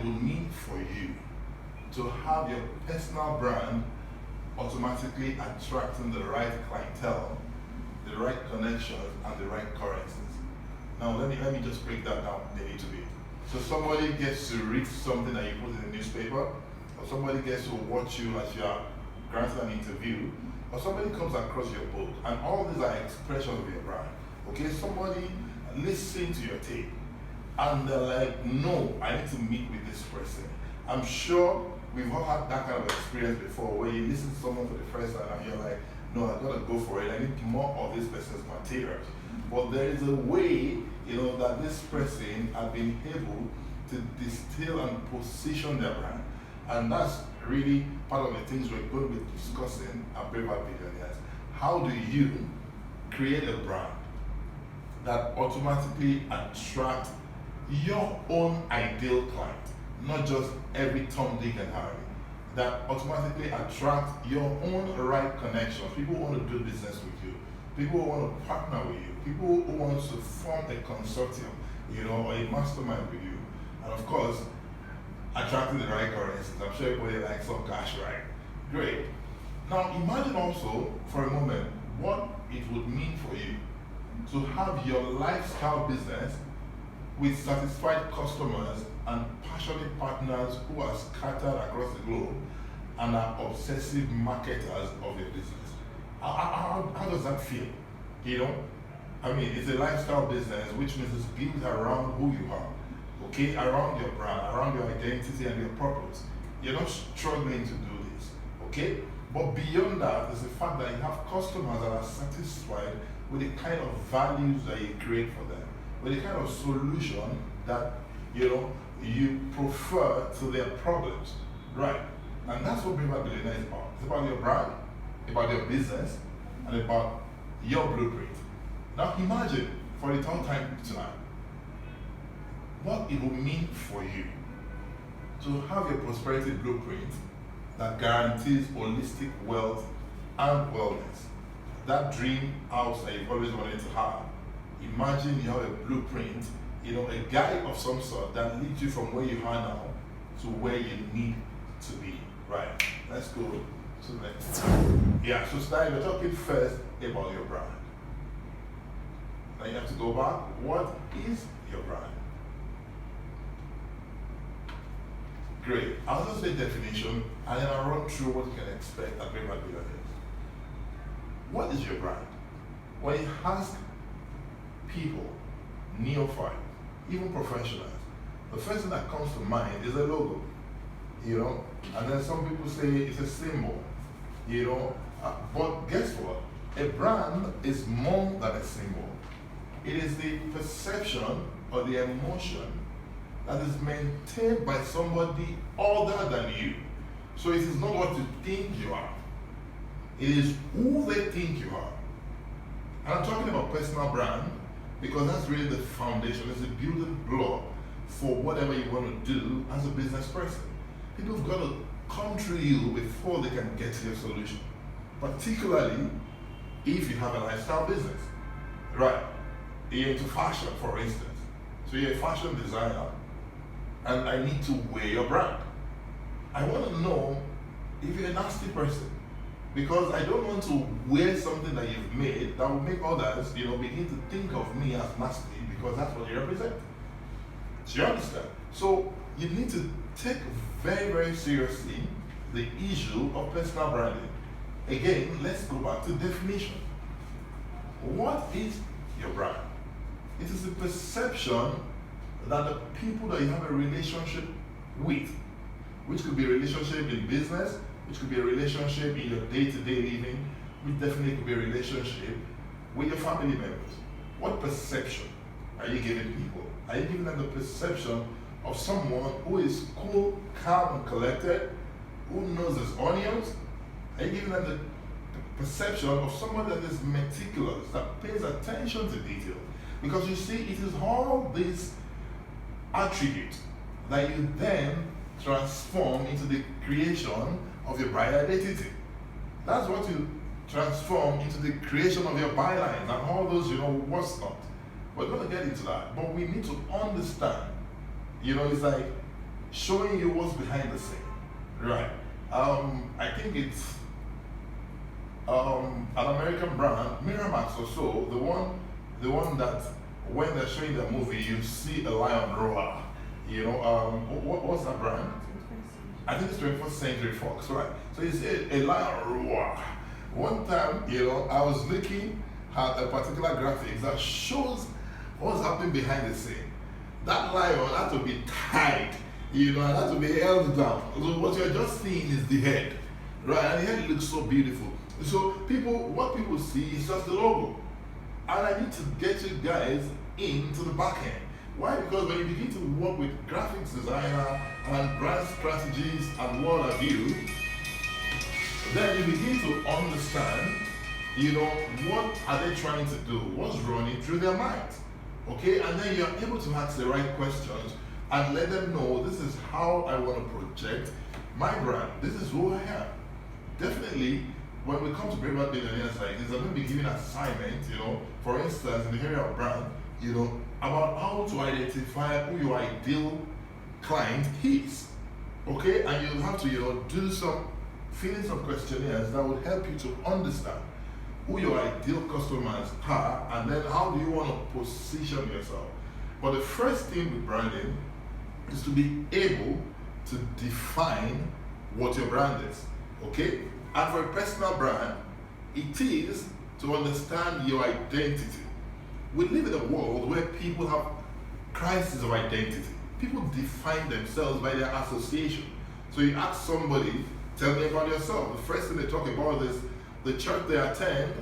would mean for you to have your personal brand automatically attracting the right clientele, the right connections, and the right currencies. Now let me just break that down a little bit. So somebody gets to read something that you put in the newspaper, or somebody gets to watch you as you are granted an interview, or somebody comes across your book, and all these are expressions of your brand. Okay, somebody listens to your tape, and they're like, no, I need to meet with this person. I'm sure we've all had that kind of experience before, where you listen to someone for the first time and you're like, no, I gotta go for it. I need more of this person's materials. But there is a way, that this person has been able to distill and position their brand. And that's really part of the things we're going to be discussing at Braver Billionaires. How do you create a brand that automatically attracts your own ideal client, not just every Tom, Dick, and Harry, that automatically attracts your own right connections, people who want to do business with you, people who want to partner with you, people who want to form a consortium, or a mastermind with you, and of course, attracting the right currencies. I'm sure everybody likes some cash, right? Great. Now imagine also for a moment what it would mean for you to have your lifestyle business with satisfied customers and passionate partners who are scattered across the globe and are obsessive marketers of your business. How does that feel? It's a lifestyle business, which means it's built around who you are, okay? Around your brand, around your identity and your purpose. You're not struggling to do this, okay? But beyond that, is the fact that you have customers that are satisfied with the kind of values that you create for them, with the kind of solution that you prefer to their problems, right? And that's what Braver Billionaire is about. It's about your brand, about your business, and about your blueprint. Now imagine, for the third time tonight, what it will mean for you to have your prosperity blueprint that guarantees holistic wealth and wellness. That dream house that you've always wanted to have. Imagine you have a blueprint, a guide of some sort that leads you from where you are now to where you need to be. Right, let's go to the next. Yeah, so starting, we're talking first about your brand. Now you have to go back. What is your brand? Great. I'll just say definition, and then I'll run through what you can expect at Braver Billionaires. What is your brand? When you ask people, neophyte, even professionals, the first thing that comes to mind is a logo, and then some people say it's a symbol, but guess what? A brand is more than a symbol. It is the perception or the emotion that is maintained by somebody other than you. So it is not what you think you are. It is who they think you are. And I'm talking about personal brand because that's really the foundation. It's the building block for whatever you want to do as a business person. People have got to come through you before they can get to your solution. Particularly if you have a lifestyle business. Right. You're into fashion, for instance. So you're a fashion designer, and I need to wear your brand. I want to know if you're a nasty person, because I don't want to wear something that you've made that will make others, begin to think of me as nasty because that's what you represent. Do you understand? So you need to take very, very seriously the issue of personal branding. Again, let's go back to definition. What is your brand? It is the perception that the people that you have a relationship with, which could be a relationship in business, which could be a relationship in your day-to-day living, which definitely could be a relationship with your family members. What perception are you giving people? Are you giving them the perception of someone who is cool, calm, and collected, who knows his onions? Are you giving them the perception of someone that is meticulous, that pays attention to detail? Because you see, it is all these attributes that you then transform into the creation of your brand identity. That's what you transform into the creation of your bylines and all those, what's not. We're going to get into that, but we need to understand, it's like showing you what's behind the scene. Right. I think it's an American brand, Miramax or so, the one that when they're showing the movie, you see a lion roar. You know, what's that brand? I think it's 21st Century Fox, right? So you see a lion roar. One time, I was looking at a particular graphics that shows what's happening behind the scene. That lion had to be tied, and had to be held down. So what you're just seeing is the head, right? And the head looks so beautiful. So what people see is just the logo. And I need to get you guys into the back end. Why? Because when you begin to work with graphics designer and brand strategies and what have you, then you begin to understand, what are they trying to do? What's running through their minds? Okay? And then you're able to ask the right questions and let them know this is how I want to project my brand. This is who I am. Definitely, when we come to Brave Billionaires like this, I'm going to be giving an assignment, for instance, in the area of brand, about how to identify who your ideal client is. Okay? And you'll have to, fill in some questionnaires that will help you to understand who your ideal customers are, and then how do you want to position yourself. But the first thing with branding is to be able to define what your brand is. Okay? And for a personal brand, it is to understand your identity. We live in a world where people have crisis of identity. People define themselves by their association. So you ask somebody, tell me about yourself. The first thing they talk about is the church they attend,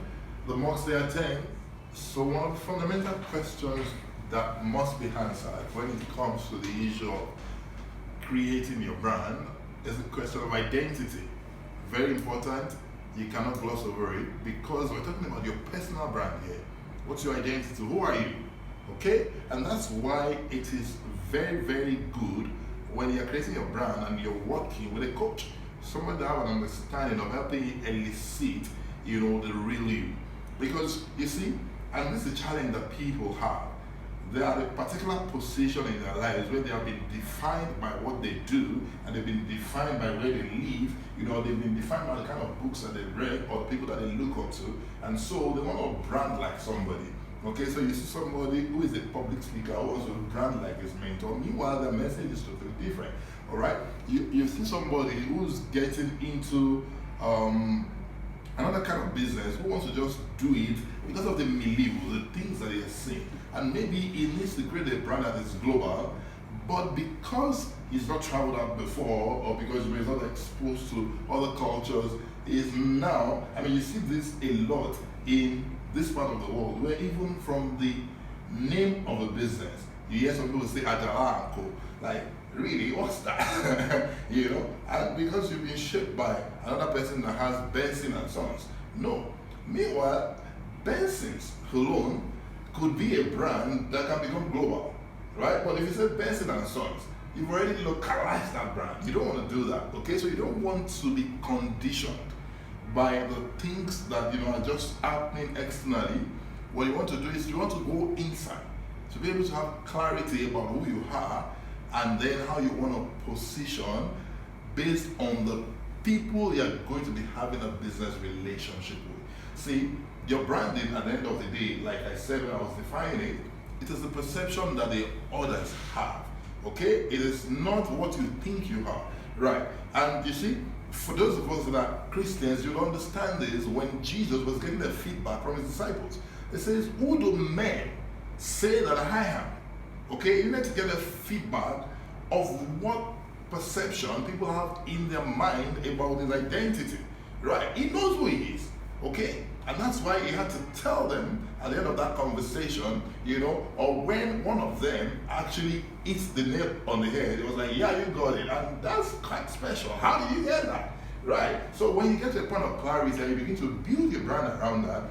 the mosque they attend. So one of the fundamental questions that must be answered when it comes to the issue of creating your brand is the question of identity. Very important. You cannot gloss over it because we're talking about your personal brand here. What's your identity? Who are you? Okay? And that's why it is very, very good when you're creating your brand and you're working with a coach, someone that have an understanding of helping you elicit, the real you. Because you see, and this is a challenge that people have. They are at a particular position in their lives where they have been defined by what they do, and they've been defined by where they live. They've been defined by the kind of books that they read or the people that they look up to, and so they want to brand like somebody. Okay, so you see somebody who is a public speaker who wants to brand like his mentor. Meanwhile, their message is totally different. All right, you see somebody who's getting into another kind of business who wants to just do it because of the milieu, the things that he has seen. And maybe he needs to create a brand that is global, but because he's not traveled out before, or because he's not exposed to other cultures, is now, you see this a lot in this part of the world, where even from the name of a business, you hear some people say Ajala & Co. Like, really, what's that? And because you've been shaped by another person that has Benson and Sons. No. Meanwhile, Benson's alone could be a brand that can become global, right? But if you say Benson and Sons, you've already localized that brand. You don't want to do that, okay? So you don't want to be conditioned by the things that are just happening externally. What you want to do is you want to go inside to be able to have clarity about who you are, and then how you want to position based on the people you're going to be having a business relationship with. See, your branding at the end of the day, like I said when I was defining it, it is the perception that the others have. Okay? It is not what you think you are. Right? And you see, for those of us that are Christians, you'll understand this when Jesus was getting the feedback from his disciples. It says, who do men say that I am? Okay, you need to get a feedback of what perception people have in their mind about his identity. Right? He knows who he is. Okay? And that's why he had to tell them at the end of that conversation, or when one of them actually hits the nail on the head, it was like, yeah, you got it. And that's quite special. How did you get that? Right? So when you get to a point of clarity and you begin to build your brand around that,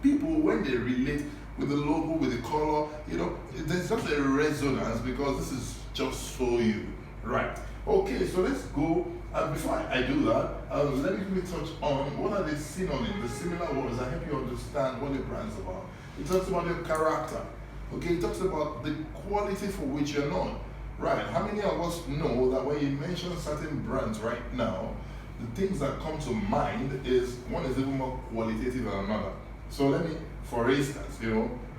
people, when they relate with the logo, with the color, there's just a resonance because this is just so you. Right? Okay, so let's go. Before I do that, let me quickly touch on what are the synonyms, the similar words that help you understand what your brand's about. It talks about your character. Okay, it talks about the quality for which you're known. Right. How many of us know that when you mention certain brands right now, the things that come to mind is one is even more qualitative than another. So let me, for instance,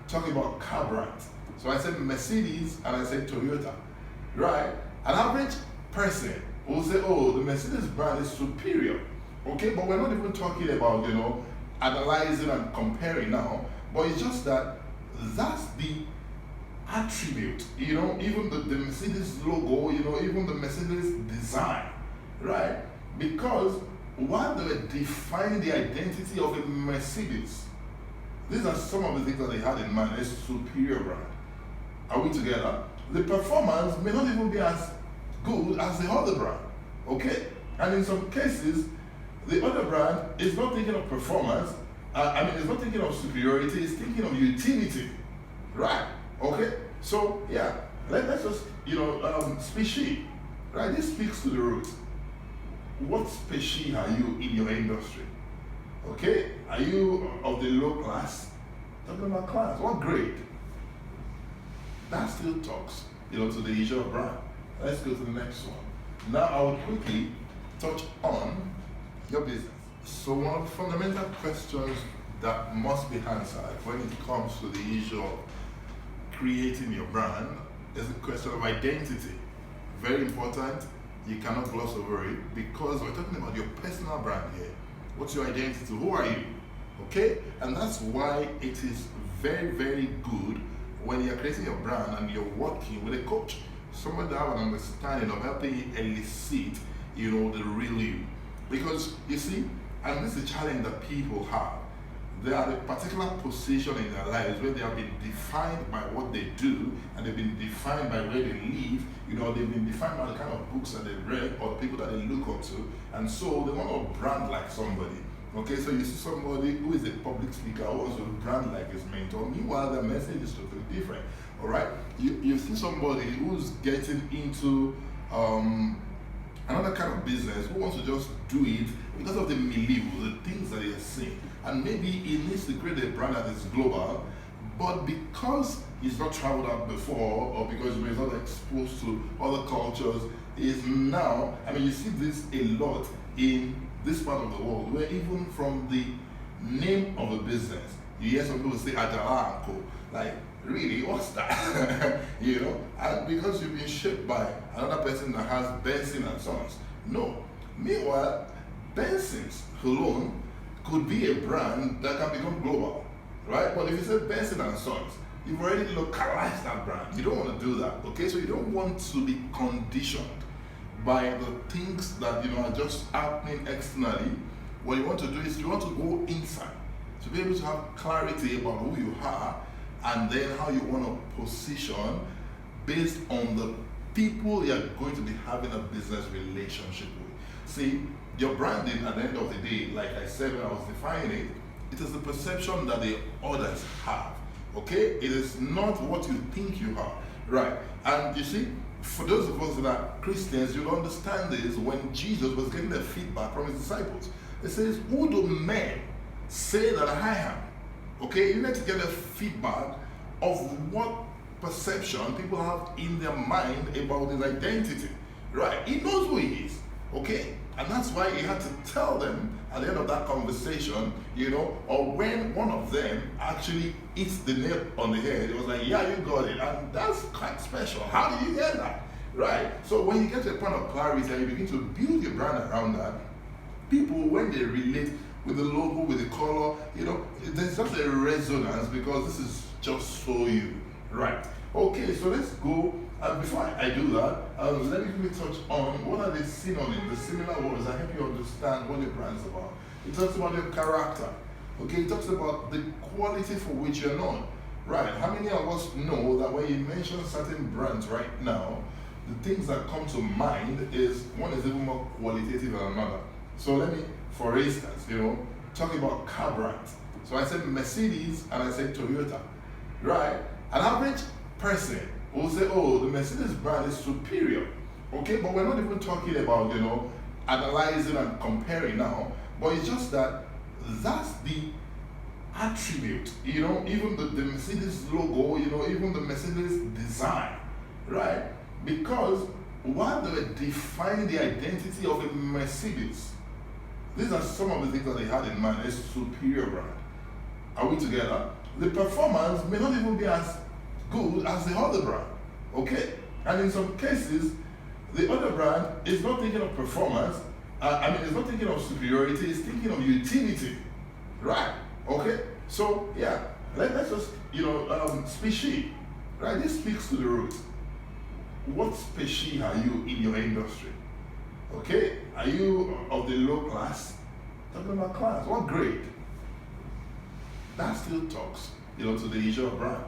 talk about car brands. So I said Mercedes and I said Toyota. Right? An average person will say, oh, the Mercedes brand is superior. Okay, but we're not even talking about, analyzing and comparing now, but it's just that that's the attribute, even the Mercedes logo, even the Mercedes design, right? Because while they were defining the identity of a Mercedes, these are some of the things that they had in mind, a superior brand. Are we together? The performance may not even be as good as the other brand, okay? And in some cases, the other brand is not thinking of performance, it's not thinking of superiority, it's thinking of utility, right? Okay? So, yeah, let's just, species, right? This speaks to the root. What species are you in your industry? Okay? Are you of the low class? Talking about class. What grade? That still talks, to the issue of brand. Let's go to the next one. Now, I will quickly touch on your business. So one of the fundamental questions that must be answered when it comes to the issue of creating your brand is the question of identity. Very important. You cannot gloss over it because we're talking about your personal brand here. What's your identity? Who are you? Okay? And that's why it is very, very good when you're creating your brand and you're working with a coach, someone that have an understanding of helping you elicit, the real you. Because you see, and this is a challenge that people have. They are at a particular position in their lives where they have been defined by what they do, and they've been defined by where they live. They've been defined by the kind of books that they read or the people that they look up to, and so they want to brand like somebody. Okay, so you see somebody who is a public speaker who wants to brand like his mentor. Meanwhile, their message is totally different. All right, you see somebody who's getting into another kind of business who wants to just do it because of the milieu, the things that he has seen. And maybe he needs to create a brand that is global, but because he's not traveled out before, or because he's not exposed to other cultures, is now, you see this a lot in this part of the world, where even from the name of a business, you hear some people say Ajala and Co. Like, really, what's that? And because you've been shaped by another person that has Benson and Sons. No. Meanwhile, Benson's alone could be a brand that can become global, right? But if you say Benson and Sons, you've already localized that brand. You don't want to do that, okay? So you don't want to be conditioned by the things that are just happening externally. What you want to do is you want to go inside to be able to have clarity about who you are, and then how you want to position based on the people you're going to be having a business relationship with. See, your branding at the end of the day, like I said when I was defining it, it is the perception that the others have. Okay? It is not what you think you are. Right? And you see, for those of us that are Christians, you'll understand this when Jesus was getting the feedback from his disciples. It says, who do men say that I am? Okay, you need to get a feedback of what perception people have in their mind about his identity. Right? He knows who he is. Okay? And that's why he had to tell them at the end of that conversation, or when one of them actually hits the nail on the head, it was like, yeah, you got it. And that's quite special. How did you get that? Right? So when you get to a point of clarity and you begin to build your brand around that, people, when they relate with the logo, with the color, there's just a resonance because this is just so you. Right? Okay, so let's go. Before I do that, let me quickly touch on what are the synonyms, the similar words that help you understand what your brand is about. It talks about your character. Okay, it talks about the quality for which you're known. Right? How many of us know that when you mention certain brands right now, the things that come to mind is one is even more qualitative than another. So let me, for instance, talk about car brands. So I said Mercedes and I said Toyota. Right? An average person will say, oh, the Mercedes brand is superior. Okay, but we're not even talking about, analyzing and comparing now, but it's just that that's the attribute, even the Mercedes logo, even the Mercedes design, right? Because while they were defining the identity of a Mercedes, these are some of the things that they had in mind, a superior brand. Are we together? The performance may not even be as good as the other brand, okay? And in some cases, the other brand is not thinking of performance, it's not thinking of superiority, it's thinking of utility, right? Okay? So, yeah, let's just, species, right? This speaks to the root. What species are you in your industry? Okay? Are you of the low class? Talking about class. What grade? That still talks, to the issue of brand.